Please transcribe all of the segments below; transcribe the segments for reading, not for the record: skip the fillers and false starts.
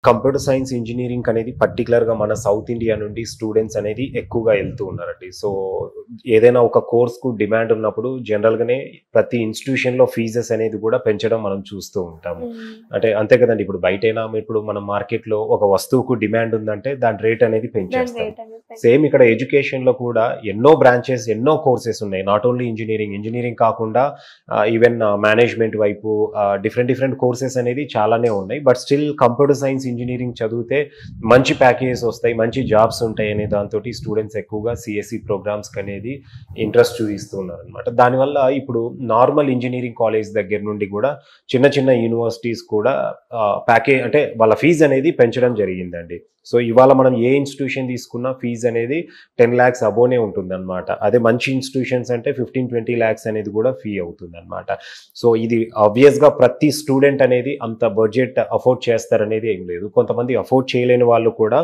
Computer science engineering అనేది పర్టికులర్గా మన సౌత్ ఇండియా నుండి స్టూడెంట్స్ అనేది ఎక్కువగా వెళ్తూ ఉన్నారండి. సో ఏదైనా ఒక కోర్స్కు డిమాండ్ ఉన్నప్పుడు జనరల్గానే ప్రతి ఇన్స్టిట్యూషన్లో ఫీజెస్ అనేది కూడా పెంచడం మనం చూస్తూ ఉంటాము. అంటే అంతే కదండి, ఇప్పుడు బయటైనా ఇప్పుడు మన మార్కెట్లో ఒక వస్తువుకు డిమాండ్ ఉందంటే దాని రేట్ అనేది పెంచేస్తాం. సేమ్ ఇక్కడ ఎడ్యుకేషన్లో కూడా ఎన్నో బ్రాంచెస్, ఎన్నో కోర్సెస్ ఉన్నాయి. నాట్ ఓన్లీ ఇంజనీరింగ్ కాకుండా ఈవెన్ మేనేజ్మెంట్ వైపు డిఫరెంట్ కోర్సెస్ అనేది చాలానే ఉన్నాయి. But still computer science engineering చదివితే మంచి ప్యాకేజెస్ వస్తాయి, మంచి జాబ్స్ ఉంటాయి అనే దాంతో స్టూడెంట్స్ ఎక్కువగా సిఎస్సి ప్రోగ్రామ్స్ అనేది ఇంట్రెస్ట్ చూపిస్తున్నారు అనమాట. దానివల్ల ఇప్పుడు నార్మల్ ఇంజనీరింగ్ కాలేజ్ దగ్గర నుండి కూడా చిన్న యూనివర్సిటీస్ కూడా ప్యాకేజ్ అంటే వాళ్ళ ఫీజు అనేది పెంచడం జరిగిందండి. సో ఇవాళ మనం ఏ ఇన్స్టిట్యూషన్ తీసుకున్నా ఫీజు అనేది 10 lakhs అబోనే ఉంటుంది అనమాట. అదే మంచి ఇన్స్టిట్యూషన్స్ అంటే 15-20 lakhs అనేది కూడా ఫీ అవుతుంది అనమాట. సో ఇది ఆబ్వియస్గా ప్రతి స్టూడెంట్ అనేది అంత బడ్జెట్ అఫోర్డ్ చేస్తారనేది ఏం లేదు. కొంతమంది అఫోర్డ్ చేయలేని వాళ్ళు కూడా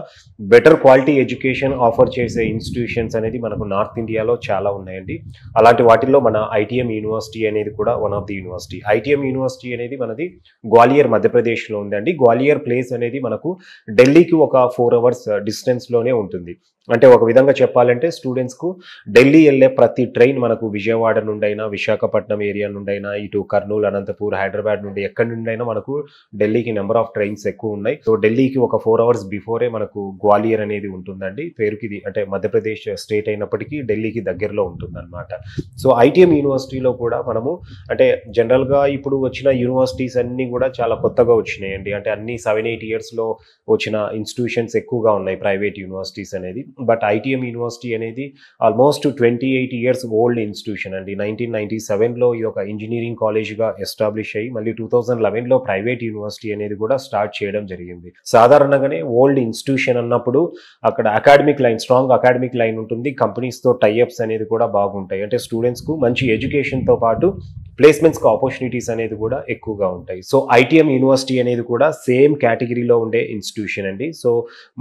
బెటర్ క్వాలిటీ ఎడ్యుకేషన్ ఆఫర్ చేసే ఇన్స్టిట్యూషన్స్ అనేది మనకు నార్త్ ఇండియాలో చాలా ఉన్నాయండి. అలాంటి వాటిల్లో మన ఐటీఎం యూనివర్సిటీ అనేది కూడా one of the university. ITM university అనేది మనది గ్వాలియర్ మధ్యప్రదేశ్లో ఉందండి. గ్వాలియర్ ప్లేస్ అనేది మనకు ఢిల్లీకి ఒక 4 hours డిస్టెన్స్లోనే ఉంటుంది. అంటే ఒక విధంగా చెప్పాలంటే స్టూడెంట్స్కు ఢిల్లీ వెళ్ళే ప్రతి ట్రైన్ మనకు విజయవాడ నుండైనా, విశాఖపట్నం ఏరియా నుండైనా, ఇటు కర్నూలు, అనంతపూర్, హైదరాబాద్ నుండి ఎక్కడి నుండైనా మనకు ఢిల్లీకి నెంబర్ ఆఫ్ ట్రైన్స్ ఎక్కువ ఉన్నాయి. సో ఢిల్లీకి ఒక 4 hours బిఫోరే మనకు గ్వాలియర్ అనేది ఉంటుందండి. పేరుకి ఇది అంటే మధ్యప్రదేశ్ స్టేట్ అయినప్పటికీ ఢిల్లీకి దగ్గరలో ఉంటుంది అనమాట. సో ఐటీఎం యూనివర్సిటీలో కూడా మనము అంటే జనరల్గా ఇప్పుడు వచ్చిన యూనివర్సిటీస్ అన్నీ కూడా చాలా కొత్తగా వచ్చినాయండి. అంటే అన్ని 7-8 yearsలో వచ్చిన ఇన్స్టిట్యూషన్స్ ఎక్కువగా ఉన్నాయి, ప్రైవేట్ యూనివర్సిటీస్ అనేది. బట్ ఐటీఎం యూనివర్సిటీ అనేది ఆల్మోస్ట్ 28 years ఓల్డ్ ఇన్స్టిట్యూషన్ అండి. 1997లో ఇది ఒక ఇంజనీరింగ్ కాలేజ్గా ఎస్టాబ్లిష్ అయ్యి మళ్ళీ 2011లో ప్రైవేట్ యూనివర్సిటీ అనేది కూడా స్టార్ట్ చేయడం జరిగింది. సాధారణంగానే ఓల్డ్ ఇన్స్టిట్యూషన్ అన్నప్పుడు అక్కడ academic line, strong academic line ఉంటుంది. కంపెనీస్తో టైఅప్స్ అనేది కూడా బాగుంటాయి. అంటే స్టూడెంట్స్కు మంచి ఎడ్యుకేషన్తో పాటు ప్లేస్మెంట్స్కి ఆపర్చునిటీస్ అనేది కూడా ఎక్కువగా ఉంటాయి. సో ఐటీఎం యూనివర్సిటీ అనేది కూడా సేమ్ కేటగిరీలో ఉండే ఇన్స్టిట్యూషన్ అండి. సో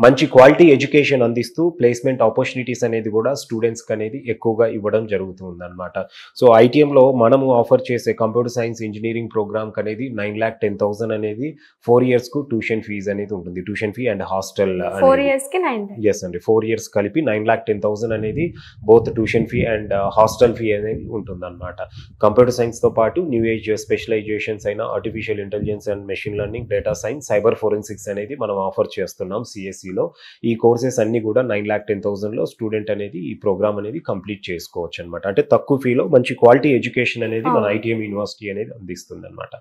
మంచి క్వాలిటీ ఎడ్యుకేషన్ అందిస్తూ ప్లేస్మెంట్ ఆపర్చునిటీస్ అనేది కూడా స్టూడెంట్స్కి అనేది ఎక్కువగా ఇవ్వడం జరుగుతుంది అనమాట. సో ఐటీఎంలో మనము ఆఫర్ చేసే కంప్యూటర్ సైన్స్ ఇంజనీరింగ్ ప్రోగ్రామ్కి అనేది 9,10,000 అనేది 4 yearsకు ట్యూషన్ ఫీజు అనేది ఉంటుంది. ట్యూషన్ ఫీ అండ్ హాస్టల్ 4 yearsకి 9 lakhs. ఎస్ అండి, 4 years కలిపి 9,10,000 అనేది both tuition fee and hostel fee అనేది ఉంటుంది అనమాట. కంప్యూటర్ సైన్స్తో పాటు న్యూ ఏజ్ స్పెషలైజేషన్స్ అయిన artificial intelligence and machine learning, data science, cyber forensics అనేది మనం ఆఫర్ చేస్తున్నాం సిఎస్సిలో. ఈ కోర్సెస్ అన్ని కూడా 9,10,000లో స్టూడెంట్ అనేది ఈ ప్రోగ్రామ్ అనేది కంప్లీట్ చేసుకోవచ్చు అనమాట. అంటే తక్కువ ఫీలో మంచి క్వాలిటీ ఎడ్యుకేషన్ అనేది మన ఐటీఎం యూనివర్సిటీ అనేది అందిస్తుంది అనమాట.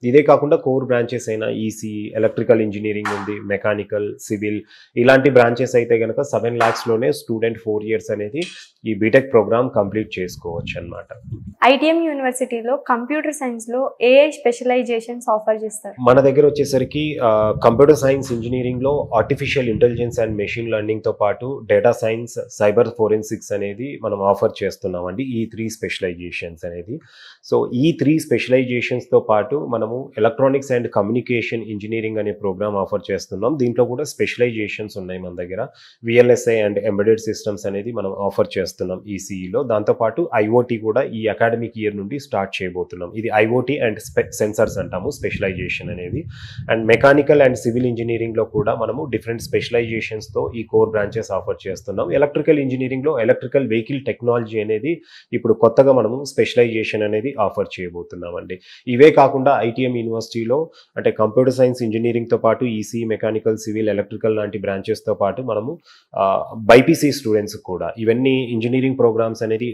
ఇదే కాకుండా కోర్ బ్రాంచెస్ అయిన ఈసీ, ఎలక్ట్రికల్ ఇంజనీరింగ్ ఉంది, మెకానికల్, సివిల్ ఇలాంటి బ్రాంచెస్ అయితే కనుక 7 lakhsలోనే స్టూడెంట్ 4 years అనేది ఈ బీటెక్ ప్రోగ్రామ్ కంప్లీట్ చేసుకోవచ్చు అనమాట. ఐటీఎం యూనివర్సిటీలో కంప్యూటర్ సైన్స్లో ఏఐ స్పెషలైజేషన్స్ ఆఫర్ చేస్తారు. మన దగ్గర వచ్చేసరికి కంప్యూటర్ సైన్స్ ఇంజనీరింగ్లో ఆర్టిఫిషియల్ ఇంటెలిజెన్స్ అండ్ మెషిన్ లెర్నింగ్తో పాటు డేటా సైన్స్, సైబర్ ఫోరెన్సిక్స్ అనేది మనం ఆఫర్ చేస్తున్నామండి. ఈ 3 స్పెషలైజేషన్స్ అనేది. సో ఈ 3 స్పెషలైజేషన్స్తో పాటు మనము ఎలక్ట్రానిక్స్ అండ్ కమ్యూనికేషన్ ఇంజనీరింగ్ అనే ప్రోగ్రామ్ ఆఫర్ చేస్తున్నాం. దీంట్లో కూడా స్పెషలైజేషన్స్ ఉన్నాయి మన దగ్గర. విఎల్ఎస్ఐ అండ్ ఎంబెడెడ్ సిస్టమ్స్ అనేది మనం ఆఫర్ చేస్తున్నాం ఈసీఈలో. దాంతోపాటు ఐఓటీ కూడా ఈ అకాడమిక్ ఇయర్ నుండి స్టార్ట్ చేయబోతున్నాం. ఇది ఐఓటీ అండ్ సెన్సర్స్ అంటాము స్పెషలైజేషన్ అనేది. అండ్ మెకానికల్ అండ్ సివిల్ ఇంజనీరింగ్లో కూడా మనము డిఫరెంట్ స్పెషలైజేషన్స్తో ఈ కోర్ బ్రాంచెస్ ఆఫర్ చేస్తున్నాం. ఎలక్ట్రికల్ ఇంజనీరింగ్లో ఎలక్ట్రికల్ వెహికల్ టెక్నాలజీ అనేది ఇప్పుడు కొత్తగా మనము స్పెషలైజేషన్ అనేది ఆఫర్ చేయబోతున్నామండి. ఇవే కాకుండా ఐటీఎం యూనివర్సిటీలో అంటే కంప్యూటర్ సైన్స్ ఇంజనీరింగ్తో పాటు ఈసీ, మెకానికల్, సివిల్, ఎలక్ట్రికల్ లాంటి బ్రాంచెస్తో పాటు మనము బైపీసీ స్టూడెంట్స్ కూడా, ఇవన్నీ ఇంజనీరింగ్ ప్రోగ్రామ్స్ అనేది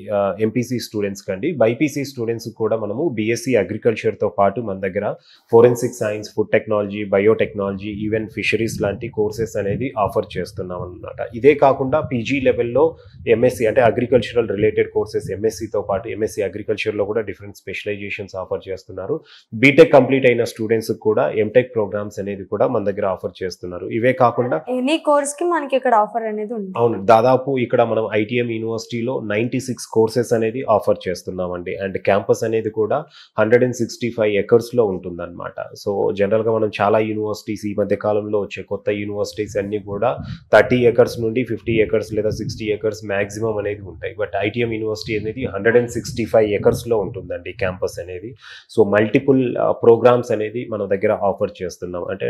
ఎంపీసీ స్టూడెంట్స్ కండి. బైపీసీ స్టూడెంట్స్ కూడా మనము బీఎస్సీ అగ్రికల్చర్తో పాటు మన దగ్గర forensic science, food technology, biotechnology, even fisheries లాంటి కోర్సెస్ అనేది ఆఫర్ చేస్తున్నాం అనమాట. ఇదే కాకుండా పీజీ లెవెల్లో ఎంఎస్సీ అంటే అగ్రికల్చరల్ రిలేటెడ్ కోర్సెస్ ఎంఎస్సీతో పాటు ఎంఎస్సీ అగ్రికల్చర్లో కూడా డిఫరెంట్ స్పెషలైజేషన్స్ ఆఫర్ చేస్తున్నారు. బీటెక్ కంప్లీట్ అయిన స్టూడెంట్స్ కూడా ఎంటెక్ ప్రోగ్రామ్స్ అనేది కూడా మన దగ్గర ఆఫర్ చేస్తున్నారు. ఇవే కాకుండా ఎనీ కోర్స్కి మనకి ఇక్కడ ఆఫర్ అనేది ఉంది. అవును, దాదాపు ఇక్కడ మనం ఐటీఎం యూనివర్సిటీలో 96 కోర్సెస్ అనేది ఆఫర్ చేస్తున్నామండి. అండ్ క్యాంపస్ అనేది కూడా 165 ఎకర్స్లో ఉంటుందన్నమాట. సో జనరల్గా మనం చాలా యూనివర్సిటీస్ ఈ మధ్య కాలంలో వచ్చే కొత్త యూనివర్సిటీస్ అన్నీ కూడా 30 ఎకర్స్ నుండి 50 ఎకర్స్ లేదా 60 ఎకర్స్ మ్యాక్సిమం అనేది ఉంటాయి. బట్ ఐటీఎం యూనివర్సిటీ అనేది 165 ఎకర్స్లో ఉంటుందండి క్యాంపస్ అనేది. సో మల్టిపుల్ ప్రోగ్రామ్స్ అనేది మన దగ్గర ఆఫర్ చేస్తున్నాం. అంటే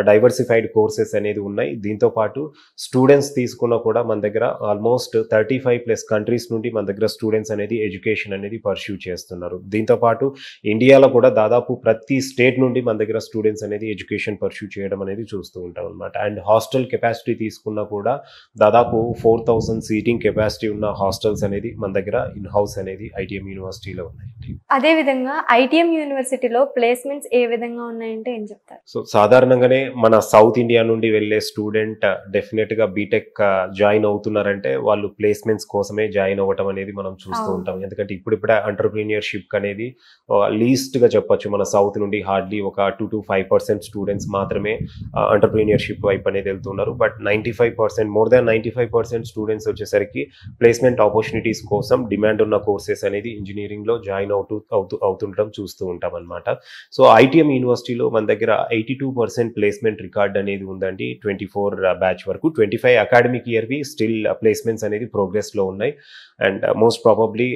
డైవర్సిఫైడ్ కోర్సెస్ అనేది ఉన్నాయి. దీంతో పాటు స్టూడెంట్స్ తీసుకున్న కూడా మన దగ్గర ఆల్మోస్ట్ 35+ కంట్రీస్ నుండి మన దగ్గర స్టూడెంట్స్ అనేది ఎడ్యుకేషన్ అనేది పర్స్యూ చేస్తున్నారు. దీంతో పాటు ఇండియాలో కూడా దాదాపు ప్రతి స్టేట్ నుండి మన దగ్గర స్టూడెంట్స్ అనేది ఎడ్యుకేషన్ పర్స్యూ చేయడం అనేది చూస్తూ ఉంటాం అనమాట. అండ్ హాస్టల్ కెపాసిటీ తీసుకున్నా కూడా దాదాపు 4000 సీటింగ్ కెపాసిటీ ఉన్న హాస్టల్స్ అనేది మన దగ్గర ఇన్ హౌస్ అనేది ఐటీఎం యూనివర్సిటీలో ఉన్నాయి. అదే విధంగా ఐటీఎం యూనివర్సిటీలో ప్లేస్మెంట్స్ ఏ విధంగా ఉన్నాయంటే ఏం చెప్తారు? సో సాధారణంగానే మన సౌత్ ఇండియా నుండి వెళ్ళే స్టూడెంట్ డెఫినెట్గా బీటెక్ జాయిన్ అవుతున్నారంటే వాళ్ళు ప్లేస్మెంట్స్ కోసమే జాయిన్ అవ్వటం అనేది మనం చూస్తూ ఉంటాం. ఎందుకంటే ఇప్పుడిప్పుడే ఎంటర్‌ప్రెన్యూర్‌షిప్ అనేది లీస్ట్గా చెప్పొచ్చు మన సౌత్ నుండి హార్డ్లీ ఒక 2 to 5% స్టూడెంట్స్ మాత్రమే ఎంటర్‌ప్రెన్యూర్‌షిప్ వైపు అనేది వెళ్తున్నారు. బట్ 95% మోర్ దాన్ 95% స్టూడెంట్స్ వచ్చేసరికి ప్లేస్మెంట్ ఆపర్చునిటీస్ కోసం డిమాండ్ ఉన్న కోర్సెస్ అనేది ఇంజనీరింగ్లో జాయిన్ అవుతుండటం చూస్తూ ఉంటాం అనమాట. సో ఐటీఎం యూనివర్సిటీలో మన దగ్గర 82% ప్లేస్మెంట్ రికార్డ్ అనేది ఉందండి 24 బ్యాచ్ వరకు. 25 అకాడమిక్ ఇయర్వి స్టిల్ ప్లేస్మెంట్స్ అనేది ప్రోగ్రెస్లో ఉన్నాయి. అండ్ మోస్ట్ ప్రాబబ్లీ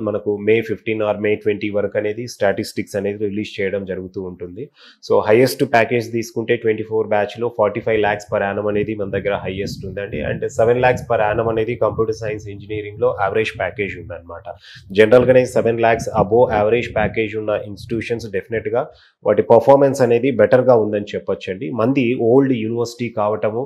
మనకు May 15 ఆర్ May 20 వరకు అనేది స్టాటిస్టిక్స్ అనేది రిలీజ్ చేయడం జరుగుతూ ఉంటుంది. సో హైయెస్ట్ ప్యాకేజ్ తీసుకుంటే 24 బ్యాచ్లో 45 lakhs per annum అనేది మన దగ్గర హైయెస్ట్ ఉందండి. అండ్ 7 lakhs per annum అనేది కంప్యూటర్ సైన్స్ ఇంజనీరింగ్లో యావరేజ్ ప్యాకేజ్ ఉందన్నమాట. జనరల్గానే 7 lakhs అబోవ్ యావరేజ్ ప్యాకేజ్ ఉన్న ఇన్స్టిట్యూషన్స్ డెఫినెట్గా వాటి పర్ఫార్మెన్స్ అనేది బెటర్గా ఉందని చెప్పొచ్చండి. మంది ఓల్డ్ యూనివర్సిటీ కావటము,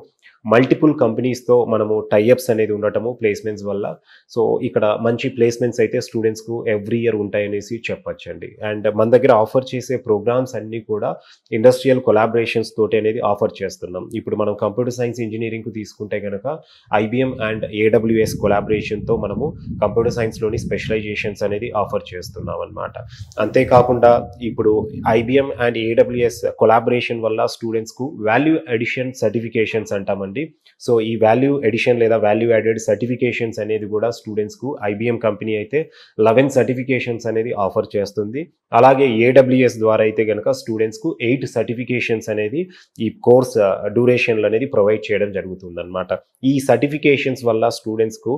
మల్టిపుల్ కంపెనీస్తో మనము టైఅప్స్ అనేది ఉండటము ప్లేస్మెంట్స్ వల్ల. సో ఇక్కడ మంచి ప్లేస్మెంట్స్ అయితే స్టూడెంట్స్కు ఎవ్రీ ఇయర్ ఉంటాయనేసి చెప్పొచ్చండి. అండ్ మన దగ్గర ఆఫర్ చేసే ప్రోగ్రామ్స్ అన్నీ కూడా ఇండస్ట్రియల్ కొలాబరేషన్స్ తోటి అనేది ఆఫర్ చేస్తున్నాం. ఇప్పుడు మనం కంప్యూటర్ సైన్స్ ఇంజనీరింగ్కు తీసుకుంటే కనుక ఐబిఎం అండ్ ఏడబ్ల్యూఎస్ కొలాబరేషన్తో మనము కంప్యూటర్ సైన్స్లోని స్పెషలైజేషన్స్ అనేది ఆఫర్ చేస్తున్నాం అనమాట. అంతేకాకుండా ఇప్పుడు ఐబిఎం అండ్ ఏడబ్ల్యూఎస్ కొలాబరేషన్ వల్ల స్టూడెంట్స్కు వాల్యూ అడిషన్ సర్టిఫికేషన్స్ అంటామండి. సో ఈ వాల్యూ ఎడిషన్ లేదా వాల్యూ యాడెడ్ సర్టిఫికేషన్స్ అనేది కూడా స్టూడెంట్స్కు ఐబిఎం కంపెనీ అయితే 11 సర్టిఫికేషన్స్ అనేది ఆఫర్ చేస్తుంది. అలాగే ఏడబ్ల్యూఎస్ ద్వారా అయితే కనుక స్టూడెంట్స్కు 8 సర్టిఫికేషన్స్ అనేది ఈ కోర్స్ డ్యూరేషన్లు అనేది ప్రొవైడ్ చేయడం జరుగుతుంది అనమాట. ఈ సర్టిఫికేషన్స్ వల్ల స్టూడెంట్స్కు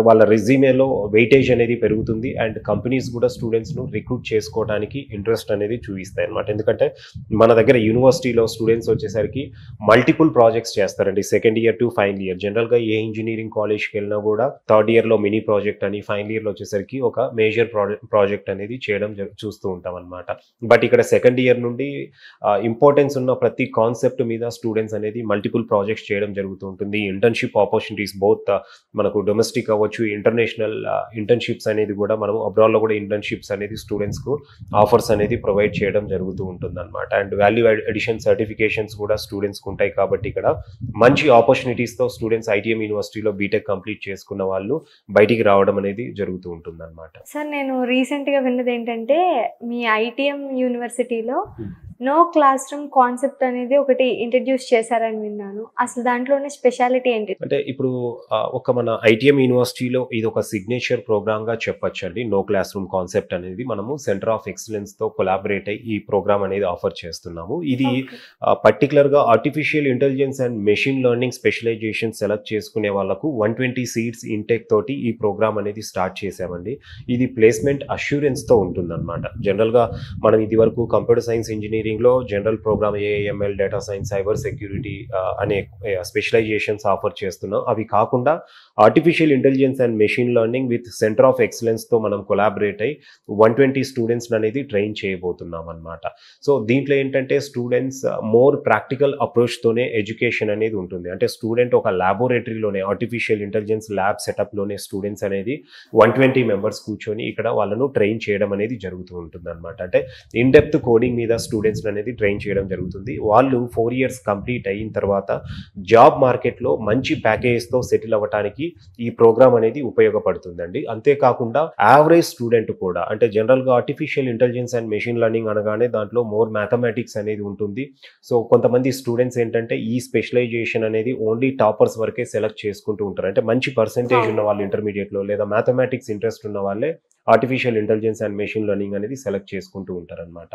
వాళ్ళ రెజ్యూమేలో వెయిటేజ్ అనేది పెరుగుతుంది. అండ్ కంపెనీస్ కూడా స్టూడెంట్స్ను రిక్రూట్ చేసుకోవడానికి ఇంట్రెస్ట్ అనేది చూపిస్తాయి అనమాట. ఎందుకంటే మన దగ్గర యూనివర్సిటీలో స్టూడెంట్స్ వచ్చేసరికి మల్టిపుల్ ప్రాజెక్ట్స్ చేస్తారండి second year to final year. జనరల్గా ఏ ఇంజనీరింగ్ కాలేజ్కి వెళ్ళినా కూడా థర్డ్ ఇయర్లో మినీ ప్రాజెక్ట్ అని, ఫైనల్ ఇయర్లో వచ్చేసరికి ఒక మేజర్ ప్రాజెక్ట్ అనేది చేయడం చూస్తూ ఉంటాం అనమాట. బట్ ఇక్కడ సెకండ్ ఇయర్ నుండి ఇంపార్టెన్స్ ఉన్న ప్రతి కాన్సెప్ట్ మీద స్టూడెంట్స్ అనేది మల్టిపుల్ ప్రాజెక్ట్స్ చేయడం జరుగుతూ ఉంటుంది. ఇంటర్న్షిప్ ఆపర్చునిటీస్ బోత్ మనకు డొమెస్టిక్ అవ్వచ్చు, ఇంటర్నేషనల్ ఇంటర్న్షిప్స్ అనేది కూడా మనం అబ్రాడ్లో కూడా ఇంటర్న్షిప్స్ అనేది స్టూడెంట్స్కు ఆఫర్స్ అనేది ప్రొవైడ్ చేయడం జరుగుతూ ఉంటుంది అనమాట. అండ్ వాల్యూ అడిషన్ సర్టిఫికేషన్స్ కూడా స్టూడెంట్స్కి ఉంటాయి కాబట్టి ఇక్కడ మంచి ఆపర్చునిటీస్తో స్టూడెంట్స్ ఐటీఎం యూనివర్సిటీలో బీటెక్ కంప్లీట్ చేసుకున్న వాళ్ళు బయటికి రావడం అనేది జరుగుతూ ఉంటుంది అనమాట. సార్ నేను రీసెంట్గా విన్నది ఏంటంటే మీ ఐటీఎం యూనివర్సిటీలో నో క్లాస్ రూమ్ కాన్సెప్ట్ అనేది ఒకటి ఇంట్రడ్యూస్ చేశారని విన్నాను. అసలు దాంట్లోనే స్పెషాలిటీ ఏంటి? అంటే ఇప్పుడు ఒక మన ఐటీఎం యూనివర్సిటీలో ఇది ఒక సిగ్నేచర్ ప్రోగ్రామ్ గా చెప్పొచ్చండి. నో క్లాస్ రూమ్ కాన్సెప్ట్ అనేది మనము సెంటర్ ఆఫ్ ఎక్సలెన్స్ తో కొలాబరేట్ అయ్యి ఈ ప్రోగ్రామ్ అనేది ఆఫర్ చేస్తున్నాము. ఇది పర్టికులర్ గా artificial intelligence and machine learning specialisation select చేసుకునే వాళ్ళకు 120 సీట్స్ ఇంటెక్ తోటి ఈ ప్రోగ్రామ్ అనేది స్టార్ట్ చేసామండి. ఇది ప్లేస్మెంట్ అష్యూరెన్స్ తో ఉంటుందన్నమాట. జనరల్ గా మనం ఇది వరకు కంప్యూటర్ సైన్స్ ఇంజనీరింగ్ లో general programme AIML, data science, cyber security అనే స్పెషలైజేషన్స్ ఆఫర్ చేస్తున్నాం. అవి కాకుండా artificial intelligence and machine learning with centre of excellence తో మనం కొలాబరేట్ అయ్యి 120 స్టూడెంట్స్ అనేది ట్రైన్ చేయబోతున్నాం అనమాట. సో దీంట్లో ఏంటంటే స్టూడెంట్స్ మోర్ ప్రాక్టికల్ అప్రోచ్ తోనే ఎడ్యుకేషన్ అనేది ఉంటుంది. అంటే స్టూడెంట్ ఒక ల్యాబొరేటరీలోనే ఆర్టిఫిషియల్ ఇంటెలిజెన్స్ ల్యాబ్ సెటప్ లోనే స్టూడెంట్స్ అనేది 120 మెంబర్స్ కూర్చొని ఇక్కడ వాళ్ళను ట్రైన్ చేయడం అనేది జరుగుతూ ఉంటుంది అనమాట. అంటే ఇన్ డెప్త్ కోడింగ్ మీద స్టూడెంట్స్ అనేది ట్రైన్ చేయడం జరుగుతుంది. వాళ్ళు 4 years కంప్లీట్ అయిన తర్వాత జాబ్ మార్కెట్లో మంచి ప్యాకేజ్తో సెటిల్ అవ్వడానికి ఈ ప్రోగ్రామ్ అనేది ఉపయోగపడుతుందండి. అంతేకాకుండా యావరేజ్ స్టూడెంట్ కూడా అంటే జనరల్గా artificial intelligence and machine learning అనగానే దాంట్లో మోర్ మ్యాథమెటిక్స్ అనేది ఉంటుంది. సో కొంతమంది స్టూడెంట్స్ ఏంటంటే ఈ స్పెషలైజేషన్ అనేది ఓన్లీ టాపర్స్ వరకే సెలెక్ట్ చేసుకుంటూ ఉంటారు. అంటే మంచి పర్సెంటేజ్ ఉన్న వాళ్ళు ఇంటర్మీడియట్లో లేదా మ్యాథమెటిక్స్ ఇంట్రెస్ట్ ఉన్న వాళ్ళే artificial intelligence and machine learning అనేది సెలెక్ట్ చేసుకుంటూ ఉంటారనమాట.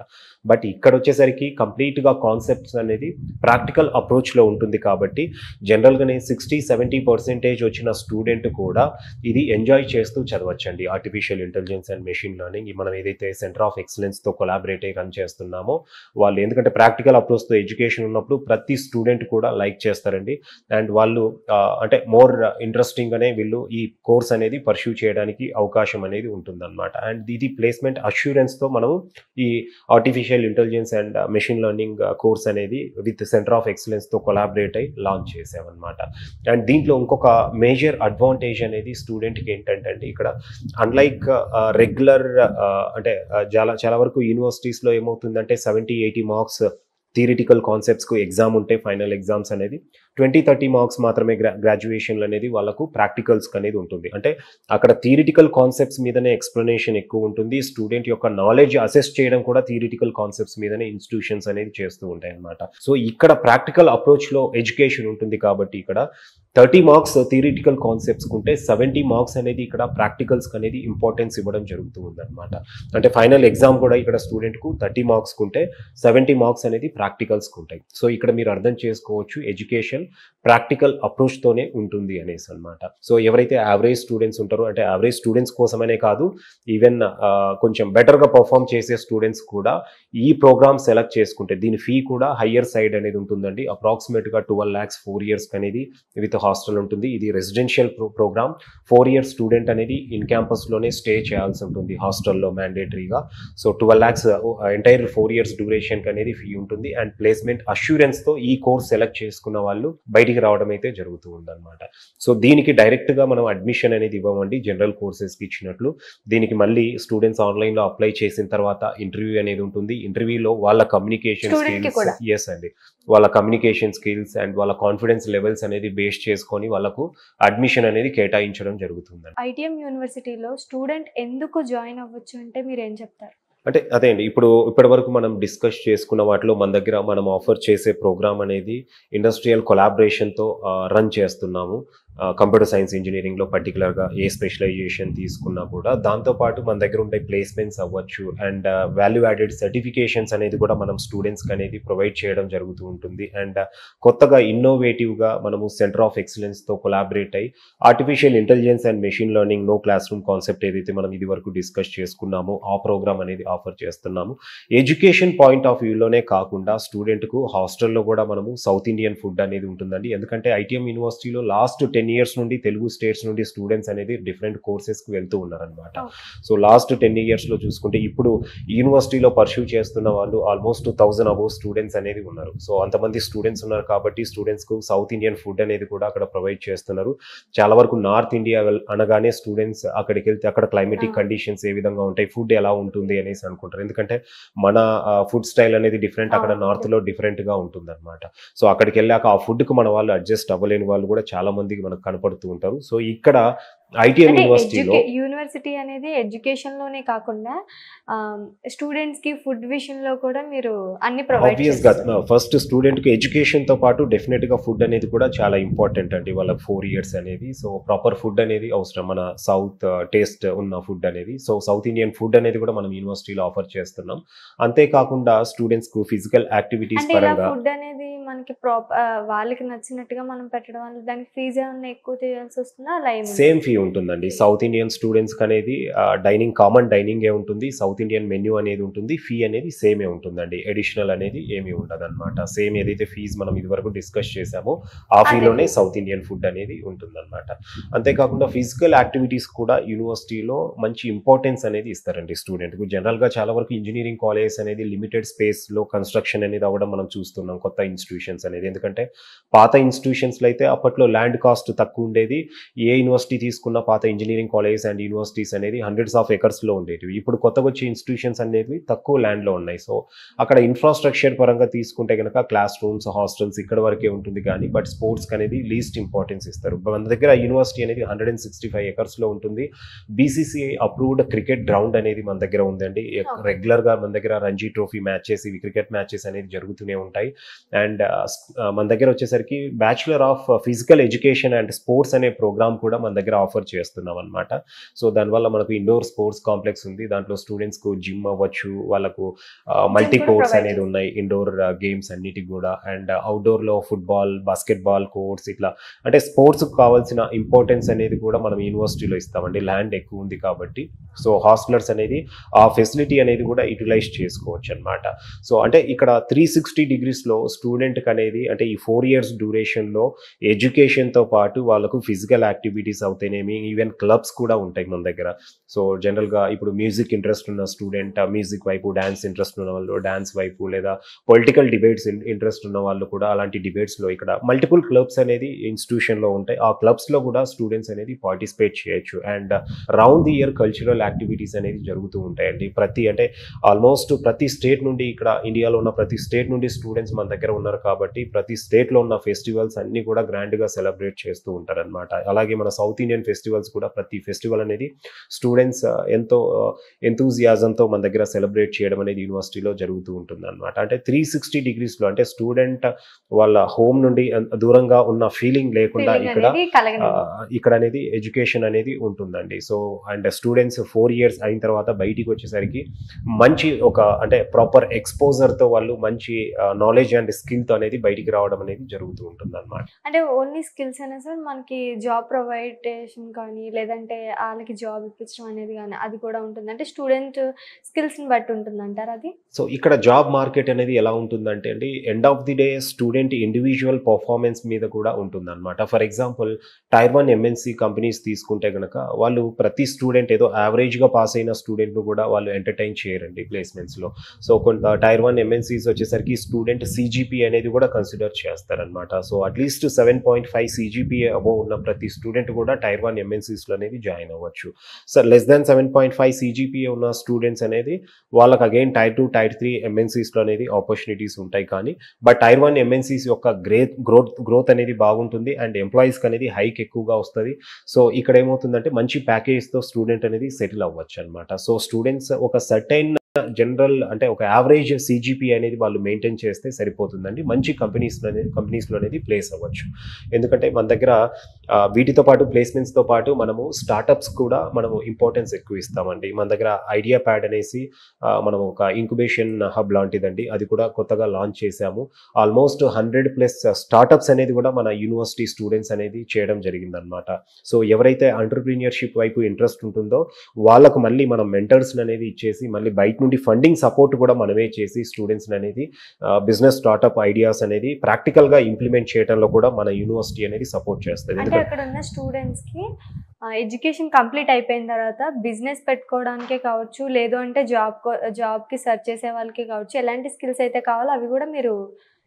బట్ ఇక్కడ వచ్చేసరికి కంప్లీట్గా కాన్సెప్ట్స్ అనేది ప్రాక్టికల్ అప్రోచ్లో ఉంటుంది కాబట్టి జనరల్గానే 60-70% వచ్చిన స్టూడెంట్ కూడా ఇది ఎంజాయ్ చేస్తూ చదవచ్చండి. Artificial intelligence and machine learning మనం ఏదైతే సెంటర్ ఆఫ్ ఎక్సలెన్స్తో కొలాబరేట్ అయ్యి రన్ చేస్తున్నామో వాళ్ళు, ఎందుకంటే ప్రాక్టికల్ అప్రోచ్తో ఎడ్యుకేషన్ ఉన్నప్పుడు ప్రతి స్టూడెంట్ కూడా లైక్ చేస్తారండి. అండ్ వాళ్ళు అంటే మోర్ ఇంట్రెస్టింగ్గానే వీళ్ళు ఈ కోర్స్ అనేది పర్స్యూ చేయడానికి అవకాశం అనేది ఉంటుందన్నమాట. అండ్ ఇది ప్లేస్మెంట్ అష్యూరెన్స్తో మనం ఈ artificial intelligence and machine learning course అనేది విత్ సెంటర్ ఆఫ్ ఎక్సలెన్స్తో కొలాబరేట్ అయ్యి లాంచ్ చేసామన్నమాట. అండ్ దీంట్లో ఇంకొక మేజర్ అడ్వాంటేజ్ అనేది స్టూడెంట్కి ఏంటంటే అండి, ఇక్కడ అన్లైక్ రెగ్యులర్ అంటే చాలా వరకు యూనివర్సిటీస్లో ఏమవుతుందంటే 70-80 మార్క్స్ థియరిటికల్ కాన్సెప్ట్స్కు ఎగ్జామ్ ఉంటే ఫైనల్ ఎగ్జామ్స్ అనేది 20-30 మార్క్స్ మాత్రమే గ్రాడ్యుయేషన్లు అనేది వాళ్ళకు ప్రాక్టికల్స్కి అనేది ఉంటుంది. అంటే అక్కడ థియరిటికల్ కాన్సెప్ట్స్ మీదనే ఎక్స్ప్లెనేషన్ ఎక్కువ ఉంటుంది. స్టూడెంట్ యొక్క నాలెడ్జ్ అసెస్ చేయడం కూడా థియరిటికల్ కాన్సెప్ట్స్ మీదనే ఇన్స్టిట్యూషన్స్ అనేది చేస్తూ ఉంటాయి అన్నమాట. సో ఇక్కడ ప్రాక్టికల్ అప్రోచ్లో ఎడ్యుకేషన్ ఉంటుంది కాబట్టి ఇక్కడ 30 మార్క్స్ థియరిటికల్ కాన్సెప్ట్స్కి ఉంటే 70 మార్క్స్ అనేది ఇక్కడ ప్రాక్టికల్స్కి అనేది ఇంపార్టెన్స్ ఇవ్వడం జరుగుతూ ఉందన్నమాట. అంటే ఫైనల్ ఎగ్జామ్ కూడా ఇక్కడ స్టూడెంట్కు 30 మార్క్స్కి ఉంటే 70 మార్క్స్ అనేది ప్రాక్టికల్స్కి ఉంటాయి. సో ఇక్కడ మీరు అర్థం చేసుకోవచ్చు ఎడ్యుకేషన్ ప్రాక్టికల్ అప్రోచ్తోనే ఉంటుంది అనేసి అనమాట. సో ఎవరైతే యావరేజ్ స్టూడెంట్స్ ఉంటారో, అంటే యావరేజ్ స్టూడెంట్స్ కోసమనే కాదు, ఈవెన్ కొంచెం బెటర్గా పర్ఫామ్ చేసే స్టూడెంట్స్ కూడా ఈ ప్రోగ్రామ్ సెలెక్ట్ చేసుకుంటే దీని ఫీ కూడా హయ్యర్ సైడ్ అనేది ఉంటుందండి. అప్రాక్సిమేట్గా 12 lakhs 4 years అనేది విత్ హాస్టల్ ఉంటుంది. ఇది రెసిడెన్షియల్ ప్రోగ్రామ్. 4 years స్టూడెంట్ అనేది ఇన్ క్యాంపస్లోనే స్టే చేయాల్సి ఉంటుంది హాస్టల్లో మ్యాండేటరీగా. సో 12 lakhs ఎంటైర్ 4 years డ్యూరేషన్కి అనేది ఫీ ఉంటుంది. అండ్ ప్లేస్మెంట్ అష్యూరెన్స్తో ఈ కోర్స్ సెలెక్ట్ చేసుకున్న వాళ్ళు బయటికి రావడం అయితే జరుగుతూ ఉందన్నమాట. సో దీనికి డైరెక్ట్గా మనం అడ్మిషన్ అనేది ఇవ్వమండి జనరల్ కోర్సెస్కి ఇచ్చినట్లు. దీనికి మళ్ళీ స్టూడెంట్స్ ఆన్లైన్లో అప్లై చేసిన తర్వాత ఇంటర్వ్యూ అనేది ఉంటుంది. ఇంటర్వ్యూలో వాళ్ళ కమ్యూనికేషన్ స్కిల్స్, ఎస్ అండి, వాళ్ళ కమ్యూనికేషన్ స్కిల్స్ అండ్ వాళ్ళ కాన్ఫిడెన్స్ లెవెల్స్ అనేది బేస్ చేసుకొని వాళ్ళకు అడ్మిషన్ అనేది కేటాయించడం జరుగుతుంది. ఐటీఎం యూనివర్సిటీలో స్టూడెంట్ ఎందుకు జాయిన్ అవ్వచ్చు అంటే మీరు ఏం చెప్తారు? అంటే అదే అండి, ఇప్పటి వరకు మనం డిస్కస్ చేసుకున్న వాటిలో మన దగ్గర మనం ఆఫర్ చేసే ప్రోగ్రామ్ అనేది ఇండస్ట్రియల్ కొలాబరేషన్తో రన్ చేస్తున్నాము. కంప్యూటర్ సైన్స్ ఇంజనీరింగ్లో పర్టికులర్గా ఏ స్పెషలైజేషన్ తీసుకున్నా కూడా దాంతోపాటు మన దగ్గర ఉండే ప్లేస్మెంట్స్ అవ్వచ్చు అండ్ వాల్యూ యాడెడ్ సర్టిఫికేషన్స్ అనేది కూడా మనం స్టూడెంట్స్కి అనేది ప్రొవైడ్ చేయడం జరుగుతూ ఉంటుంది. అండ్ కొత్తగా ఇన్నోవేటివ్గా మనము సెంటర్ ఆఫ్ ఎక్సలెన్స్తో కొలాబరేట్ అయ్యి artificial intelligence and machine learning no classroom concept ఏదైతే మనం ఇది వరకు డిస్కస్ చేసుకున్నామో ఆ ప్రోగ్రామ్ అనేది ఆఫర్ చేస్తున్నాము. ఎడ్యుకేషన్ పాయింట్ ఆఫ్ వ్యూలోనే కాకుండా స్టూడెంట్కు హాస్టల్లో కూడా మనము సౌత్ ఇండియన్ ఫుడ్ అనేది ఉంటుందండి. ఎందుకంటే ఐటీఎం యూనివర్సిటీలో లాస్ట్ 10 years నుండి తెలుగు స్టేట్స్ నుండి స్టూడెంట్స్ అనేది డిఫరెంట్ కోర్సెస్కి వెళ్తూ ఉన్నారనమాట. సో లాస్ట్ 10 yearsలో చూసుకుంటే ఇప్పుడు యూనివర్సిటీలో పర్స్యూ చేస్తున్న వాళ్ళు ఆల్మోస్ట్ 1000 above స్టూడెంట్స్ అనేది ఉన్నారు. సో అంతమంది స్టూడెంట్స్ ఉన్నారు కాబట్టి స్టూడెంట్స్కు సౌత్ ఇండియన్ ఫుడ్ అనేది కూడా అక్కడ ప్రొవైడ్ చేస్తున్నారు. చాలా వరకు నార్త్ ఇండియా అనగానే స్టూడెంట్స్ అక్కడికి వెళ్తే అక్కడ క్లైమేటిక్ కండిషన్స్ ఏ విధంగా ఉంటాయి, ఫుడ్ ఎలా ఉంటుంది అనేసి అనుకుంటారు. ఎందుకంటే మన ఫుడ్ స్టైల్ అనేది డిఫరెంట్, అక్కడ నార్త్లో డిఫరెంట్గా ఉంటుంది అనమాట. సో అక్కడికి వెళ్ళాక ఆ ఫుడ్కి మన వాళ్ళు అడ్జస్ట్ అవ్వలేని వాళ్ళు కూడా చాలా మందికి మనకు కనపడుతూ ఉంటారు. సో ఇక్కడ ఐటీఎం యూనివర్సిటీ అనేది ఎడ్యుకేషన్ లోనే కాకుండా స్టూడెంట్స్ కి ఫుడ్ విషయంలో కూడా మీరు అన్ని ప్రొవైడ్ చేస్తారు. ఫస్ట్ స్టూడెంట్ కి ఎడ్యుకేషన్ తో పాటు డెఫినెట్ గా ఫుడ్ అనేది కూడా చాలా ఇంపార్టెంట్ అండి వాళ్ళకి 4 years అనేది. సో ప్రాపర్ ఫుడ్ అనేది అవసరం, మన సౌత్ టేస్ట్ ఉన్న ఫుడ్ అనేది. సో సౌత్ ఇండియన్ ఫుడ్ అనేది కూడా మనం యూనివర్సిటీలో ఆఫర్ చేస్తున్నాం. అంతేకాకుండా స్టూడెంట్స్ కు ఫిజికల్ యాక్టివిటీస్ పరంగా ఫుడ్ అనేది మనకి వాళ్ళకి నచ్చినట్టుగా మనం పెట్టడం వల్ల దానికి ఫీజు ఏమన్నా ఎక్కువ చేయాల్సి వస్తుందా? సేమ్ ఫీ ఉంటుందండి. సౌత్ ఇండియన్ స్టూడెంట్స్ అనేది డైనింగ్ కామన్ డైనింగ్ ఏ ఉంటుంది, సౌత్ ఇండియన్ మెన్యూ అనేది ఉంటుంది, ఫీ అనేది సేమే ఉంటుందండి, అడిషనల్ అనేది ఏమీ ఉండదు అనమాట. సేమ్ ఏదైతే ఫీజు మనం ఇది వరకు డిస్కస్ చేసామో ఆ ఫీలోనే సౌత్ ఇండియన్ ఫుడ్ అనేది ఉంటుందన్నమాట. అంతేకాకుండా ఫిజికల్ యాక్టివిటీస్ కూడా యూనివర్సిటీలో మంచి ఇంపార్టెన్స్ అనేది ఇస్తారండి స్టూడెంట్కు. జనరల్గా చాలా వరకు ఇంజనీరింగ్ కాలేజెస్ అనేది లిమిటెడ్ స్పేస్లో కన్స్ట్రక్షన్ అనేది అవ్వడం మనం చూస్తున్నాం కొత్త ఇన్స్టిట్యూషన్స్ అనేది. ఎందుకంటే పాత ఇన్స్టిట్యూషన్స్లో అయితే అప్పట్లో ల్యాండ్ కాస్ట్ తక్కువ ఉండేది. ఏ యూనివర్సిటీ తీసుకున్న పాత ఇంజనీరింగ్ కాలేజెస్ అండ్ యూనివర్సిటీస్ అనేది hundreds of acres లో ఉండేటివి. ఇప్పుడు కొత్తగా వచ్చే ఇన్స్టిట్యూషన్స్ అనేవి తక్కువ ల్యాండ్లో ఉన్నాయి. సో అక్కడ ఇన్ఫ్రాస్ట్రక్చర్ పరంగా తీసుకుంటే కనుక క్లాస్ రూమ్స్, హాస్టల్స్ ఇక్కడ వరకే ఉంటుంది కానీ బట్ స్పోర్ట్స్కి అనేది లీస్ట్ ఇంపార్టెన్స్ ఇస్తారు. మన దగ్గర యూనివర్సిటీ అనేది 165 acres లో ఉంటుంది. బీసీసీఐ అప్రూవ్డ్ క్రికెట్ గ్రౌండ్ అనేది మన దగ్గర ఉందండి. రెగ్యులర్గా మన దగ్గర రంజీ ట్రోఫీ మ్యాచెస్, ఇవి క్రికెట్ మ్యాచెస్ అనేది జరుగుతూనే ఉంటాయి. అండ్ మన దగ్గర వచ్చేసరికి bachelor of physical education and sports అనే ప్రోగ్రామ్ కూడా మన దగ్గర ఆఫర్ ఆఫర్ చేస్తున్నాం అనమాట. సో దానివల్ల మనకు ఇండోర్ స్పోర్ట్స్ కాంప్లెక్స్ ఉంది. దాంట్లో స్టూడెంట్స్కు జిమ్ అవ్వచ్చు, వాళ్ళకు మల్టీ కోర్ట్స్ అనేది ఉన్నాయి ఇండోర్ గేమ్స్ అన్నిటికి కూడా. అండ్ అవుట్డోర్లో ఫుట్బాల్, బాస్కెట్బాల్ కోర్ట్స్, ఇట్లా అంటే స్పోర్ట్స్కి కావాల్సిన ఇంపార్టెన్స్ అనేది కూడా మనం యూనివర్సిటీలో ఇస్తామండి. ల్యాండ్ ఎక్కువ ఉంది కాబట్టి సో హాస్టలర్స్ అనేది ఆ ఫెసిలిటీ అనేది కూడా యూటిలైజ్ చేసుకోవచ్చు అనమాట. సో అంటే ఇక్కడ 360 degreesలో స్టూడెంట్కి అనేది అంటే ఈ 4 years డ్యూరేషన్లో ఎడ్యుకేషన్తో పాటు వాళ్ళకు ఫిజికల్ యాక్టివిటీస్ అవుతాయినేమి, ఈవెన్ క్లబ్స్ కూడా ఉంటాయి మన దగ్గర. సో జనరల్గా ఇప్పుడు మ్యూజిక్ ఇంట్రెస్ట్ ఉన్న స్టూడెంట్ మ్యూజిక్ వైపు, డ్యాన్స్ ఇంట్రెస్ట్ ఉన్న వాళ్ళు డ్యాన్స్ వైపు, లేదా పొలిటికల్ డిబేట్స్ ఇంట్రెస్ట్ ఉన్న వాళ్ళు కూడా అలాంటి డిబేట్స్లో ఇక్కడ మల్టిపుల్ క్లబ్స్ అనేది ఇన్స్టిట్యూషన్లో ఉంటాయి. ఆ క్లబ్స్లో కూడా స్టూడెంట్స్ అనేది పార్టిసిపేట్ చేయొచ్చు. And round the year cultural activities అనేది జరుగుతూ ఉంటాయండి. అంటే ఆల్మోస్ట్ ప్రతి స్టేట్ నుండి, ఇక్కడ ఇండియాలో ఉన్న ప్రతి స్టేట్ నుండి స్టూడెంట్స్ మన దగ్గర ఉన్నారు కాబట్టి ప్రతి స్టేట్లో ఉన్న ఫెస్టివల్స్ అన్నీ కూడా గ్రాండ్గా సెలబ్రేట్ చేస్తూ ఉంటారనమాట. అలాగే మన సౌత్ ఇండియన్ ఫెస్టివల్స్ కూడా ప్రతి ఫెస్టివల్ అనేది స్టూడెంట్స్ ఎంతో ఎంతూజియాజంతో మన దగ్గర సెలబ్రేట్ చేయడం అనేది యూనివర్సిటీలో జరుగుతూ ఉంటుంది అనమాట. అంటే 360 degreesలో అంటే స్టూడెంట్ వాళ్ళ హోమ్ నుండి దూరంగా ఉన్న ఫీలింగ్ లేకుండా ఇక్కడ అనేది ఎడ్యుకేషన్ అనేది ఉంటుందండి. సో అండ్ స్టూడెంట్స్ 4 years అయిన తర్వాత బయటికి వచ్చేసరికి మంచి ఒక అంటే ప్రాపర్ ఎక్స్పోజర్తో వాళ్ళు మంచి నాలెడ్జ్ అండ్ స్కిల్తో అనేది బయటికి రావడం అనేది జరుగుతూ ఉంటుంది అనమాట. అంటే ఓన్లీ స్కిల్స్ అయినా సార్ మనకి జాబ్ ప్రొవైడేషన్ కానీ, లేదంటే వాళ్ళకి జాబ్ ఇప్పించడం అనేది కానీ అది కూడా ఉంటుంది. అంటే స్టూడెంట్ స్కిల్స్ని బట్టి ఉంటుంది అంటారు అది. సో ఇక్కడ జాబ్ మార్కెట్ అనేది ఎలా ఉంటుందంటే అండి, end of the day student individual performance మీద కూడా ఉంటుంది అనమాట. For example Tier 1 MNC companies తీసుకుంటే కనుక వాళ్ళు ప్రతి స్టూడెంట్ ఏదో యావరేజ్గా పాస్ అయిన స్టూడెంట్ను కూడా వాళ్ళు ఎంటర్టైన్ చేయరండి ప్లేస్మెంట్స్లో. సో కొంత Tier 1 MNCs వచ్చేసరికి స్టూడెంట్ CGPA అనేది కూడా కన్సిడర్ చేస్తారనమాట. సో అట్లీస్ట్ 7.5 CGPA అబోవ్ ఉన్న ప్రతి స్టూడెంట్ కూడా Tier 1 MNCస్లో అనేది జాయిన్ అవ్వచ్చు. సో లెస్ దాన్ 7.5 CGPA ఉన్న స్టూడెంట్స్ అనేది వాళ్ళకి అగైన్ Tier 2, Tier 3 MNCస్లో అనేది ఆపర్చునిటీస్ ఉంటాయి. కానీ బట్ Tier 1 MNCs యొక్క గ్రోత్ అనేది బాగుంటుంది అండ్ ఎంప్లాయీస్కి అనేది హైక్ ఎక్కువగా వస్తుంది. సో ఇక్కడ ఏమవుతుందంటే మంచి ప్యాకేజ్తో స్టూడెంట్ అనేది సెటిల్ అవ్వచ్చు అనమాట. సో స్టూడెంట్స్ ఒక సర్టైన్ జనరల్ అంటే ఒక యావరేజ్ CGPA అనేది వాళ్ళు మెయింటైన్ చేస్తే సరిపోతుందండి. మంచి కంపెనీస్లో అనేది ప్లేస్ అవ్వచ్చు. ఎందుకంటే మన దగ్గర వీటితో పాటు ప్లేస్మెంట్స్తో పాటు మనము స్టార్టప్స్ కూడా మనము ఇంపార్టెన్స్ ఎక్కువ ఇస్తామండి. మన దగ్గర ఐడియా ప్యాడ్ అనేసి మనం ఒక ఇంక్యుబేషన్ హబ్ లాంటిదండి, అది కూడా కొత్తగా లాంచ్ చేశాము. ఆల్మోస్ట్ 100+ స్టార్టప్స్ అనేది కూడా మన యూనివర్సిటీ స్టూడెంట్స్ అనేది చేయడం జరిగిందనమాట. సో ఎవరైతే ఎంటర్‌ప్రెన్యూర్‌షిప్ వైపు ఇంట్రెస్ట్ ఉంటుందో వాళ్ళకు మళ్ళీ మనం మెంటర్స్ అనేది ఇచ్చేసి మళ్ళీ బయట నుండి ఫండింగ్ సపోర్ట్ కూడా మనమే చేసి స్టూడెంట్స్ అనేది బిజినెస్ స్టార్టప్ ఐడియాస్ అనేది ప్రాక్టికల్గా ఇంప్లిమెంట్ చేయడంలో కూడా మన యూనివర్సిటీ అనేది సపోర్ట్ చేస్తుంది. అంటే అక్కడ ఉన్న స్టూడెంట్స్కి ఎడ్యుకేషన్ కంప్లీట్ అయిపోయిన తర్వాత బిజినెస్ పెట్టుకోవడానికే కావచ్చు, లేదు అంటే జాబ్కి సెర్చ్ చేసే వాళ్ళకి కావచ్చు, ఎలాంటి స్కిల్స్ అయితే కావాలో అవి కూడా మీరు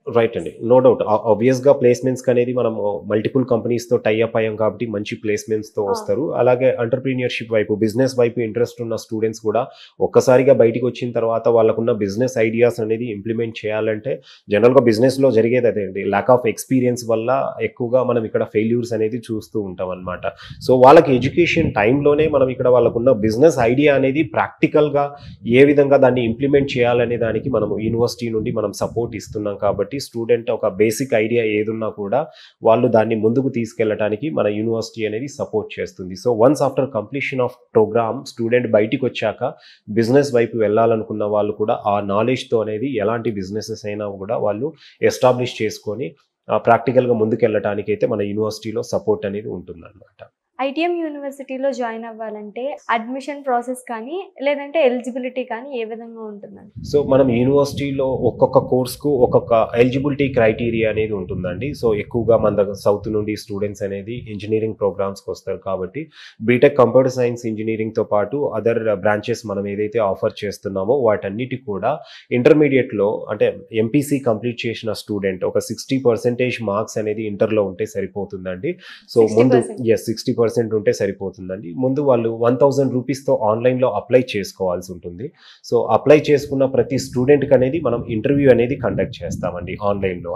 రైట్ అండి, నో డౌట్. ఆబ్వియస్గా ప్లేస్మెంట్స్కి అనేది మనం మల్టిపుల్ కంపెనీస్తో టైఅప్ అయ్యాం కాబట్టి మంచి ప్లేస్మెంట్స్తో వస్తారు. అలాగే ఎంటర్‌ప్రెన్యూర్‌షిప్ వైపు, బిజినెస్ వైపు ఇంట్రెస్ట్ ఉన్న స్టూడెంట్స్ కూడా ఒక్కసారిగా బయటికి వచ్చిన తర్వాత వాళ్ళకున్న బిజినెస్ ఐడియాస్ అనేది ఇంప్లిమెంట్ చేయాలంటే జనరల్గా బిజినెస్లో జరిగేది అదే అండి, ల్యాక్ ఆఫ్ ఎక్స్పీరియన్స్ వల్ల ఎక్కువగా మనం ఇక్కడ ఫెయిల్యూర్స్ అనేది చూస్తూ ఉంటాం అనమాట. సో వాళ్ళకి ఎడ్యుకేషన్ టైంలోనే మనం ఇక్కడ వాళ్ళకున్న బిజినెస్ ఐడియా అనేది ప్రాక్టికల్గా ఏ విధంగా దాన్ని ఇంప్లిమెంట్ చేయాలనే దానికి మనం యూనివర్సిటీ నుండి మనం సపోర్ట్ ఇస్తున్నాం. కాబట్టి స్టూడెంట్ ఒక బేసిక్ ఐడియా ఏదున్నా కూడా వాళ్ళు దాన్ని ముందుకు తీసుకెళ్ళడానికి మన యూనివర్సిటీ అనేది సపోర్ట్ చేస్తుంది. So once after completion of programme student బయటికి వచ్చాక బిజినెస్ వైపు వెళ్ళాలనుకున్న వాళ్ళు కూడా ఆ నాలెడ్జ్తో అనేది ఎలాంటి బిజినెసెస్ అయినా కూడా వాళ్ళు ఎస్టాబ్లిష్ చేసుకొని ప్రాక్టికల్గా ముందుకెళ్ళడానికి అయితే మన యూనివర్సిటీలో సపోర్ట్ అనేది ఉంటుందన్నమాట. ITM యూనివర్సిటీలో జాయిన్ అవ్వాలంటే అడ్మిషన్ ప్రాసెస్ కానీ, లేదంటే ఎలిజిబిలిటీ కానీ ఏ విధంగా ఉంటుందండి? సో మనం యూనివర్సిటీలో ఒక్కొక్క కోర్స్కు ఒక్కొక్క ఎలిజిబిలిటీ క్రైటీరియా అనేది ఉంటుందండి. సో ఎక్కువగా మన దగ్గర సౌత్ నుండి స్టూడెంట్స్ అనేది ఇంజనీరింగ్ ప్రోగ్రామ్స్కి వస్తారు కాబట్టి బీటెక్ కంప్యూటర్ సైన్స్ ఇంజనీరింగ్తో పాటు అదర్ బ్రాంచెస్ మనం ఏదైతే ఆఫర్ చేస్తున్నామో వాటన్నిటి కూడా ఇంటర్మీడియట్లో అంటే ఎంపీసీ కంప్లీట్ చేసిన స్టూడెంట్ ఒక 60% మార్క్స్ అనేది ఇంటర్లో ఉంటే సరిపోతుందండి. సో ముందు 60% ఉంటే సరిపోతుందండి. ముందు వాళ్ళు 1000 రూపీస్తో ఆన్లైన్లో అప్లై చేసుకోవాల్సి ఉంటుంది. సో అప్లై చేసుకున్న ప్రతి స్టూడెంట్కి అనేది మనం ఇంటర్వ్యూ అనేది కండక్ట్ చేస్తామండి ఆన్లైన్లో.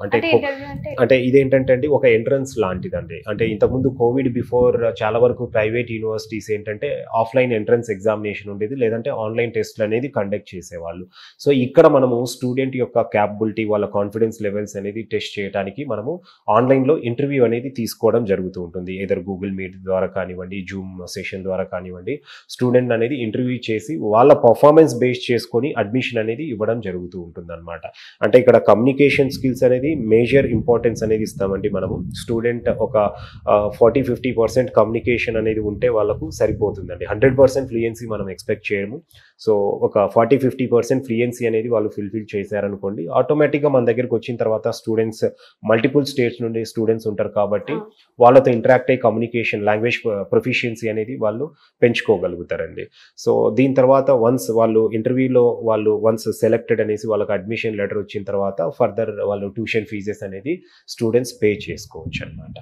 అంటే ఇదేంటంటే అండి ఒక ఎంట్రన్స్ లాంటిదండి. అంటే ఇంతకుముందు కోవిడ్ బిఫోర్ చాలా వరకు ప్రైవేట్ యూనివర్సిటీస్ ఏంటంటే ఆఫ్లైన్ ఎంట్రన్స్ ఎగ్జామినేషన్ ఉండేది, లేదంటే ఆన్లైన్ టెస్ట్లు అనేది కండక్ట్ చేసేవాళ్ళు. సో ఇక్కడ మనము స్టూడెంట్ యొక్క క్యాపబిలిటీ, వాళ్ళ కాన్ఫిడెన్స్ లెవెల్స్ అనేది టెస్ట్ చేయడానికి మనము ఆన్లైన్లో ఇంటర్వ్యూ అనేది తీసుకోవడం జరుగుతూ ఉంటుంది. ఏదర్ గూగుల్ మీట్ ద్వారా ద్వారా కానివ్వండి, జూమ్ సెషన్ ద్వారా కానివ్వండి, స్టూడెంట్ అనేది ఇంటర్వ్యూ చేసి వాళ్ళ పర్ఫార్మెన్స్ బేస్ చేసుకొని అడ్మిషన్ అనేది ఇవ్వడం జరుగుతూ ఉంటుందన్నమాట. అంటే ఇక్కడ కమ్యూనికేషన్ స్కిల్స్ అనేది మేజర్ ఇంపార్టెన్స్ అనేది ఇస్తామండి మనము. స్టూడెంట్ ఒక 40-50% కమ్యూనికేషన్ అనేది ఉంటే వాళ్ళకు సరిపోతుందండి. 100% ఫ్లూయెన్సీ మనం ఎక్స్పెక్ట్ చేయము. సో ఒక 40-50% ఫ్లూయెన్సీ అనేది వాళ్ళు ఫుల్ఫిల్ చేశారనుకోండి, ఆటోమేటిక్గా మన దగ్గరికి వచ్చిన తర్వాత స్టూడెంట్స్ మల్టిపుల్ స్టేట్స్ నుండి స్టూడెంట్స్ ఉంటారు కాబట్టి వాళ్ళతో ఇంటరాక్ట్ అయ్యి కమ్యూనికేషన్ లాంగ్వేజ్ ప్రొఫిషియన్సీ అనేది వాళ్ళు పెంచుకోగలుగుతారండి. సో దీని తర్వాత వన్స్ వాళ్ళు ఇంటర్వ్యూలో వాళ్ళు వన్స్ సెలెక్టెడ్ అనేసి వాళ్ళకి అడ్మిషన్ లెటర్ వచ్చిన తర్వాత ఫర్దర్ వాళ్ళు ట్యూషన్ ఫీజెస్ అనేది స్టూడెంట్స్ పే చేసుకోవచ్చు అనమాట.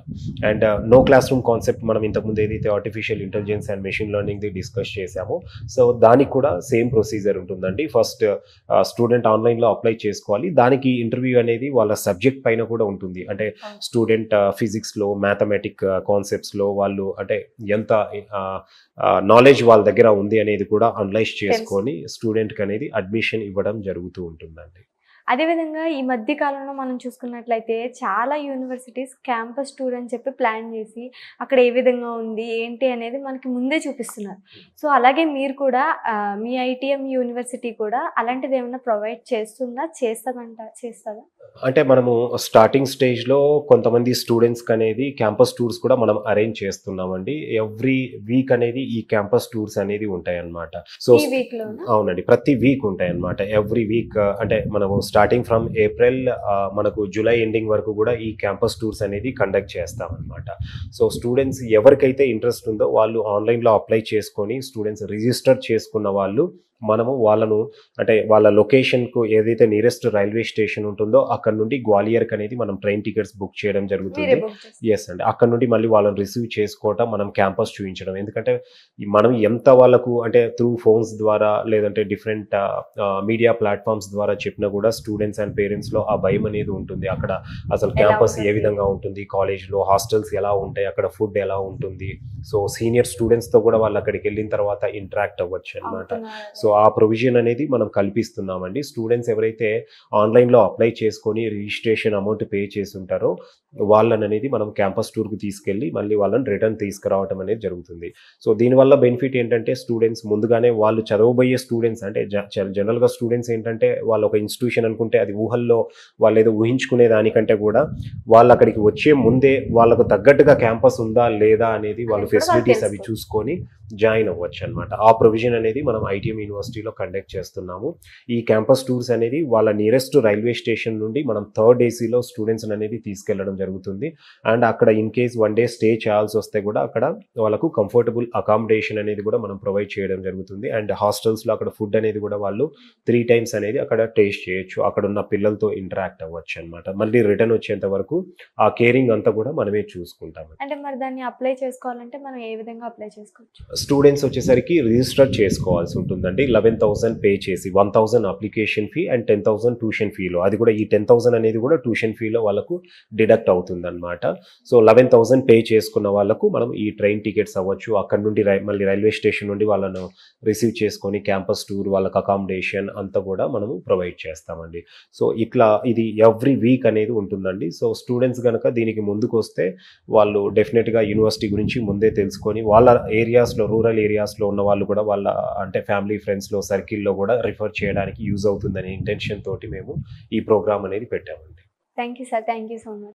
And no classroom concept మనం ఇంతకుముందు ఏదైతే ఆర్టిఫిషియల్ ఇంటెలిజెన్స్ అండ్ మెషిన్ లెర్నింగ్ది డిస్కస్ చేసామో, సో దానికి కూడా సేమ్ ప్రొసీజర్ ఉంటుందండి. ఫస్ట్ స్టూడెంట్ ఆన్లైన్లో అప్లై చేసుకోవాలి. దానికి ఇంటర్వ్యూ అనేది వాళ్ళ సబ్జెక్ట్ పైన కూడా ఉంటుంది. అంటే స్టూడెంట్ ఫిజిక్స్లో, మ్యాథమెటిక్ కాన్సెప్ట్స్లో వాళ్ళు అంటే ఎంత నాలెడ్జ్ వాళ్ళ దగ్గర ఉంది అనేది కూడా అనలైజ్ చేసుకొని స్టూడెంట్కి అనేది అడ్మిషన్ ఇవ్వడం జరుగుతూ ఉంటుందండి. అదేవిధంగా ఈ మధ్య కాలంలో మనం చూసుకున్నట్లయితే చాలా యూనివర్సిటీస్ క్యాంపస్ టూర్ అని చెప్పి ప్లాన్ చేసి అక్కడ ఏ విధంగా ఉంది ఏంటి అనేది మనకి ముందే చూపిస్తున్నారు. సో అలాగే మీరు కూడా మీ ఐటీఎం యూనివర్సిటీ కూడా అలాంటిది ఏమైనా ప్రొవైడ్ చేస్తుందా, చేస్తుందా? అంటే మనము స్టార్టింగ్ స్టేజ్లో కొంతమంది స్టూడెంట్స్కి అనేది క్యాంపస్ టూర్స్ కూడా మనం అరేంజ్ చేస్తున్నామండి. ఎవ్రీ వీక్ అనేది ఈ క్యాంపస్ టూర్స్ అనేది ఉంటాయి అన్నమాట. సో అవునండి, ప్రతి వీక్ ఉంటాయి అన్నమాట. ఎవ్రీ వీక్ అంటే మనము స్టార్టింగ్ ఫ్రమ్ ఏప్రిల్ మనకు జూలై ఎండింగ్ వరకు కూడా ఈ క్యాంపస్ టూర్స్ అనేది కండక్ట్ చేస్తామన్నమాట. సో స్టూడెంట్స్ ఎవరికైతే ఇంట్రెస్ట్ ఉందో వాళ్ళు ఆన్లైన్లో అప్లై చేసుకొని స్టూడెంట్స్ రిజిస్టర్ చేసుకున్న వాళ్ళు మనము వాళ్ళను అంటే వాళ్ళ లొకేషన్కు ఏదైతే నియరెస్ట్ రైల్వే స్టేషన్ ఉంటుందో అక్కడ నుండి గ్వాలియర్కి అనేది మనం ట్రైన్ టికెట్స్ బుక్ చేయడం జరుగుతుంది. ఎస్ అండి, అక్కడ నుండి మళ్ళీ వాళ్ళని రిసీవ్ చేసుకోవటం, మనం క్యాంపస్ చూపించడం. ఎందుకంటే మనం ఎంత వాళ్ళకు అంటే త్రూ ఫోన్స్ ద్వారా లేదంటే డిఫరెంట్ మీడియా ప్లాట్ఫామ్స్ ద్వారా చెప్పినా కూడా స్టూడెంట్స్ అండ్ పేరెంట్స్లో ఆ భయం అనేది ఉంటుంది. అక్కడ అసలు క్యాంపస్ ఏ విధంగా ఉంటుంది, కాలేజ్లో హాస్టల్స్ ఎలా ఉంటాయి, అక్కడ ఫుడ్ ఎలా ఉంటుంది. సో సీనియర్ స్టూడెంట్స్తో కూడా వాళ్ళు అక్కడికి వెళ్ళిన తర్వాత ఇంటరాక్ట్ అవ్వచ్చు అనమాట. సో ఆ ప్రొవిజన్ అనేది మనం కల్పిస్తున్నామండి. స్టూడెంట్స్ ఎవరైతే ఆన్లైన్లో అప్లై చేసుకొని రిజిస్ట్రేషన్ అమౌంట్ పే చేసి ఉంటారో వాళ్ళని అనేది మనం క్యాంపస్ టూర్కి తీసుకెళ్ళి మళ్ళీ వాళ్ళని రిటర్న్ తీసుకురావడం అనేది జరుగుతుంది. సో దీనివల్ల బెనిఫిట్ ఏంటంటే స్టూడెంట్స్ ముందుగానే వాళ్ళు చదవబోయే స్టూడెంట్స్ అంటే జనరల్గా స్టూడెంట్స్ ఏంటంటే వాళ్ళు ఒక ఇన్స్టిట్యూషన్ అనుకుంటే అది ఊహల్లో వాళ్ళు ఏదో ఊహించుకునే దానికంటే కూడా వాళ్ళు అక్కడికి వచ్చే ముందే వాళ్ళకు తగ్గట్టుగా క్యాంపస్ ఉందా లేదా అనేది వాళ్ళు ఫెసిలిటీస్ అవి చూసుకొని జాయిన్ అవ్వచ్చు అనమాట. ఆ ప్రొవిజన్ అనేది మనం ఐటీఎం యూనివర్సిటీలో కండక్ట్ చేస్తున్నాము. ఈ క్యాంపస్ టూర్స్ అనేది వాళ్ళ నియరెస్ట్ రైల్వే స్టేషన్ నుండి మనం థర్డ్ ఏసీలో స్టూడెంట్స్ అనేది తీసుకెళ్లడం జరుగుతుంది. అండ్ అక్కడ ఇన్ కేస్ 1 డే స్టే చేయాల్సి వస్తే కూడా అక్కడ వాళ్ళకు కంఫర్టబుల్ అకామిడేషన్ అనేది కూడా మనం ప్రొవైడ్ చేయడం జరుగుతుంది. అండ్ హాస్టల్స్లో అక్కడ ఫుడ్ అనేది కూడా వాళ్ళు 3 times అనేది అక్కడ టేస్ట్ చేయొచ్చు. అక్కడ ఉన్న పిల్లలతో ఇంటరాక్ట్ అవ్వచ్చు అనమాట. మళ్ళీ రిటర్న్ వచ్చేంత వరకు ఆ కేరింగ్ అంతా కూడా మనమే చూసుకుంటాం. అంటే మరి దాన్ని అప్లై చేసుకోవాలంటే మనం ఏ విధంగా అప్లై చేసుకోవచ్చు? స్టూడెంట్స్ వచ్చేసరికి రిజిస్టర్ చేసుకోవాల్సి ఉంటుందండి. 11,000 పే చేసి 1,000 అప్లికేషన్ ఫీ అండ్ 10,000 ట్యూషన్ ఫీలో, అది కూడా ఈ 10,000 అనేది కూడా ట్యూషన్ ఫీలో వాళ్ళకు డిడక్ట్ అవుతుంది అనమాట. సో 11,000 పే చేసుకున్న వాళ్ళకు మనం ఈ ట్రైన్ టికెట్స్ అవ్వచ్చు, అక్కడ నుండి మళ్ళీ రైల్వే స్టేషన్ నుండి వాళ్ళను రిసీవ్ చేసుకొని క్యాంపస్ టూర్, వాళ్ళకి అకామిడేషన్ అంతా కూడా మనము ప్రొవైడ్ చేస్తామండి. సో ఇట్లా ఇది ఎవ్రీ వీక్ అనేది ఉంటుందండి. సో స్టూడెంట్స్ కనుక దీనికి ముందుకు వస్తే వాళ్ళు డెఫినెట్గా యూనివర్సిటీ గురించి ముందే తెలుసుకొని వాళ్ళ ఏరియాస్లో రూరల్ ఏరియాస్లో ఉన్న వాళ్ళు కూడా వాళ్ళ అంటే ఫ్యామిలీ ఫ్రెండ్స్లో సర్కిల్లో కూడా రిఫర్ చేయడానికి యూజ్ అవుతుందనే ఇంటెన్షన్ తోటి మేము ఈ ప్రోగ్రామ్ అనేది పెట్టామండి. Thank you sir, thank you so much.